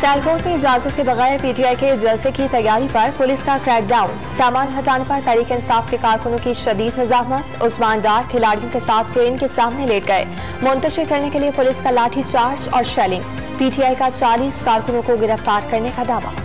सियालकोट में इजाजत के बगैर पीटीआई के जलसे की तैयारी पर पुलिस का क्रैकडाउन। सामान हटाने पर तहरीक इंसाफ के कारकुनों की शदीद मज़ाहमत। उस्मान डार खिलाड़ियों के साथ ट्रेन के सामने लेट गए। मुंतशिर करने के लिए पुलिस का लाठी चार्ज और शेलिंग। पीटीआई का 40 कारकुनों को गिरफ्तार करने का दावा।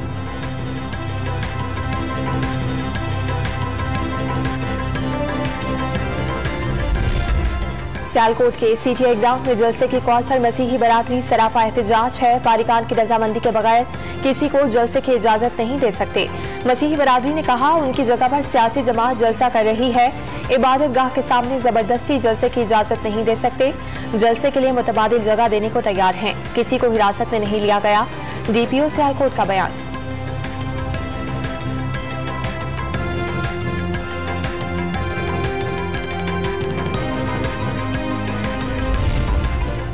सियालकोट के सीटीआई ग्राउंड में जलसे की कॉल पर मसीही बरादरी सरापा एहतजाज है। बारिकान की रजामंदी के बगैर किसी को जलसे की इजाजत नहीं दे सकते। मसीही बरादरी ने कहा उनकी जगह पर सियासी जमात जलसा कर रही है। इबादत गाह के सामने जबरदस्ती जलसे की इजाजत नहीं दे सकते। जलसे के लिए मुतबादिल जगह देने को तैयार हैं। किसी को हिरासत में नहीं लिया गया। डीपीओ सियालकोट का बयान।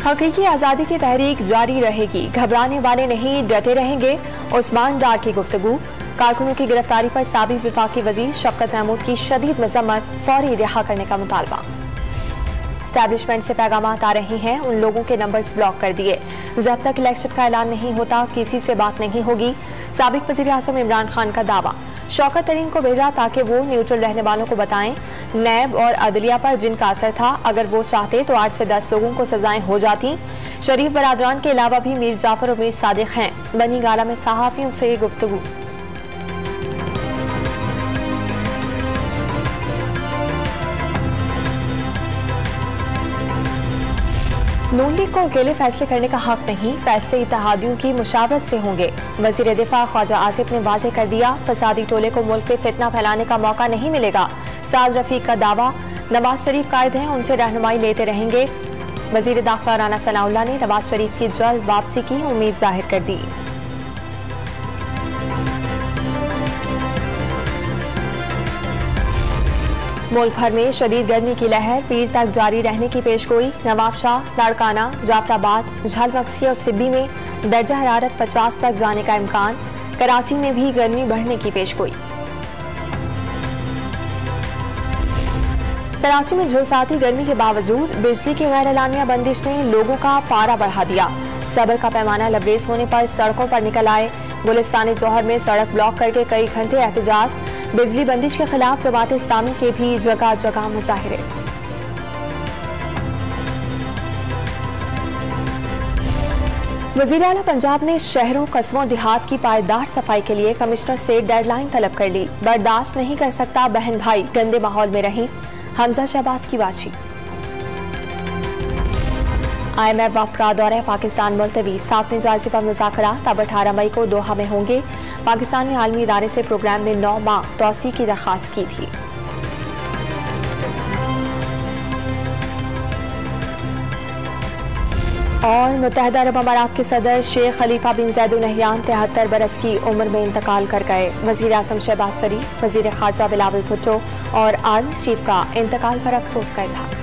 हकीकी आजादी की तहरीक जारी रहेगी, घबराने वाले नहीं, डटे रहेंगे। उस्मान डार की गुफ्तगू। कारकुनों की गिरफ्तारी पर साबिक विफाकी वजीर शफकत महमूद की शदीद मजम्मत, फौरी रिहा करने का मुतालबा। एस्टैब्लिशमेंट से पैगामात आ रही हैं, उन लोगों के नंबर्स ब्लॉक कर दिए। जब तक इलेक्शन का ऐलान नहीं होता किसी से बात नहीं होगी। साबिक वजीर आजम इमरान खान का दावा। शौकत तरीन को भेजा ताकि वो न्यूट्रल रहने वालों को बताएं नैब और अदलिया पर जिनका असर था। अगर वो चाहते तो 8 से 10 लोगों को सजाएं हो जाती। शरीफ बरादरान के अलावा भी मीर जाफर और मीर सादिक हैं। बनी गाला में सहाफियों से गुफ्तगू। नून लीग को अकेले फैसले करने का हक नहीं, फैसले इत्तेहादियों की मुशावरत से होंगे। वजीर दिफा ख्वाजा आसिफ ने वाज़ेह कर दिया फसादी टोले को मुल्क में फितना फैलाने का मौका नहीं मिलेगा। साद रफीक का दावा। नवाज शरीफ कायद हैं, उनसे रहनुमाई लेते रहेंगे। वजीर दाखिला राना सनाउल्लाह ने नवाज शरीफ की जल्द वापसी की उम्मीद जाहिर कर दी। मुल्क भर में शदीद गर्मी की लहर पीर तक जारी रहने की पेशगोई। नवाबशाह, लाड़काना, जाफराबाद, झलमक्सी और सिब्बी में दर्जा हरारत 50 तक जाने का इम्कान। कराची में भी गर्मी बढ़ने की पेशगोई। कराची में झुलसाती गर्मी के बावजूद बिजली की गैर एलानिया बंदिश ने लोगों का पारा बढ़ा दिया। सब्र का पैमाना लबरेज होने पर सड़कों पर निकल आए। गुलिस्तान जौहर में सड़क ब्लॉक करके कई घंटे एहतजाज। बिजली बंदिश के खिलाफ जमात इस्लामी के भी जगह जगह मुजाहिरे। वज़ीर आला पंजाब ने शहरों, कस्बों, देहात की पायदार सफाई के लिए कमिश्नर से डेडलाइन तलब कर ली। बर्दाश्त नहीं कर सकता बहन भाई गंदे माहौल में रहीं। हमजा शहबाज की बातचीत। IMF वफ्द का दौरा पाकिस्तान मुलतवी। 7वें जायजे पर मुज़ाकरात अब 18 मई को दोहा में होंगे। पाकिस्तान ने आलमी इदारे से प्रोग्राम में 9 माह तौसी की दरख्वास्त की थी। और मुत्तहिदा अरब अमारात के सदर शेख खलीफा बिन ज़ैद अल नहयान 73 बरस की उम्र में इंतकाल कर गए। वज़ीर आज़म शहबाज शरीफ, वज़ीर ख़ारजा बिलावल भुट्टो और आर्मी चीफ का इंतकाल पर अफसोस का इजहार।